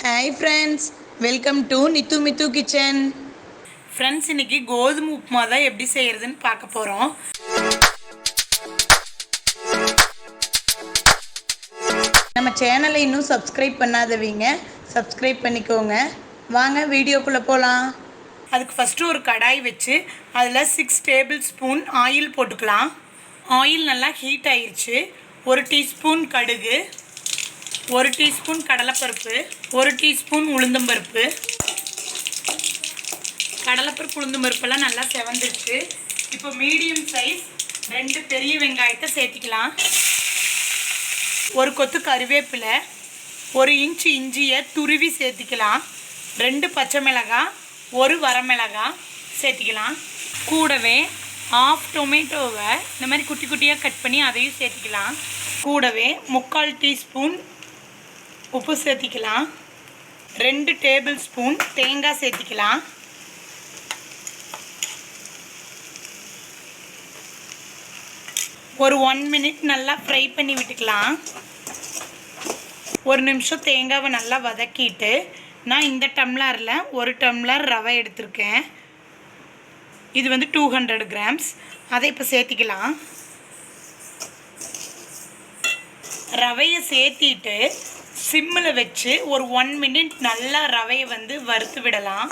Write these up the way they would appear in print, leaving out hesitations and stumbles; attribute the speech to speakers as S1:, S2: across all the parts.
S1: Hi friends, welcome to Nithu Mithu kitchen.
S2: Friends, இன்றைக்கி கோதுமை உப்புமா தான் எப்படி செய்கிறதுன்னு பார்க்க போகிறோம்.
S1: நம்ம சேனலை இன்னும் சப்ஸ்கிரைப் பண்ணாதவங்க சப்ஸ்கிரைப் பண்ணிக்கோங்க. வாங்க வீடியோக்குள்ளே போகலாம்.
S2: அதுக்கு ஃபஸ்ட்டு ஒரு கடாய் வச்சு அதில் 6 டேபிள் ஸ்பூன் ஆயில் போட்டுக்கலாம். ஆயில் நல்லா ஹீட் ஆயிடுச்சு. 1 டீஸ்பூன் கடுகு, 1 டீஸ்பூன் கடலைப்பருப்பு, 1 டீஸ்பூன் உளுந்தம்பருப்பு. கடலைப்பருப்பு உளுந்தம்பருப்பெல்லாம் நல்லா செவந்துருச்சு. இப்போ மீடியம் சைஸ் 2 பெரிய வெங்காயத்தை சேர்த்திக்கலாம். 1 கொத்து கருவேப்பிலை, 1 இன்ச் இஞ்சியை துருவி சேர்த்திக்கலாம். 2 பச்சை மிளகாய், 1 வரமிளகாய் சேர்த்திக்கலாம். கூடவே 1/2 டொமேட்டோவை இந்த மாதிரி குட்டி குட்டியாக கட் பண்ணி அதையும் சேர்த்திக்கலாம். கூடவே 3/4 டீஸ்பூன் உப்பு சேர்த்திக்கலாம். 2 டேபிள் ஸ்பூன் தேங்காய் சேர்த்திக்கலாம். ஒரு 1 மினிட் நல்லா ஃப்ரை பண்ணி விட்டுக்கலாம். 1 நிமிஷம் தேங்காவை நல்லா வதக்கிட்டு நான் இந்த டம்ளரில் 1 டம்ளர் ரவை எடுத்திருக்கேன். இது வந்து 200 கிராம்ஸ். அதை இப்போ சேர்த்திக்கலாம். ரவையை சேர்த்திட்டு சிம்மில் வச்சு ஒரு 1 மினிட் நல்லா ரவையை வந்து வறுத்து விடலாம்.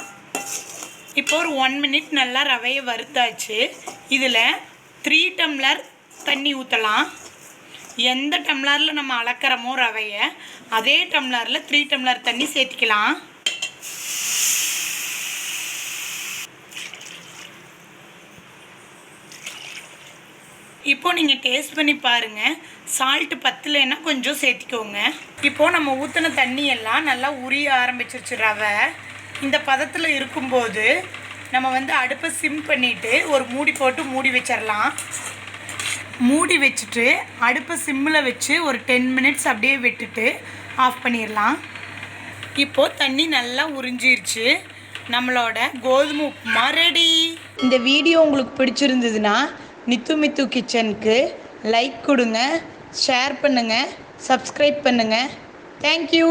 S2: இப்போ ஒரு 1 மினிட் நல்லா ரவையை வறுத்தாச்சு. இதில் 3 டம்ளர் தண்ணி ஊற்றலாம். எந்த டம்ளரில் நம்ம அளக்கிறோமோ ரவையை அதே டம்ளரில் 3 டம்ளர் தண்ணி சேர்த்திக்கலாம். இப்போது நீங்கள் டேஸ்ட் பண்ணி பாருங்கள். சால்ட்டு பத்தலைன்னா கொஞ்சம் சேர்த்திக்கோங்க. இப்போது நம்ம ஊற்றின தண்ணியெல்லாம் நல்லா உரிய ஆரம்பிச்சிருச்சு. ரவை இந்த பதத்தில் இருக்கும்போது நம்ம வந்து அடுப்பை சிம் பண்ணிவிட்டு ஒரு மூடி போட்டு மூடி வச்சிடலாம். மூடி வச்சுட்டு அடுப்பை சிம்மில் வச்சு ஒரு 10 மினிட்ஸ் அப்படியே விட்டுட்டு ஆஃப் பண்ணிடலாம். இப்போது தண்ணி நல்லா உறிஞ்சிருச்சு. நம்மளோட கோதுமை உப்புமா ரெடி.
S1: இந்த வீடியோ உங்களுக்கு பிடிச்சிருந்ததுன்னா நித்து மித்து கிச்சனுக்கு லைக் கொடுங்க, ஷேர் பண்ணுங்கள், சப்ஸ்கிரைப் பண்ணுங்கள். தேங்க்யூ.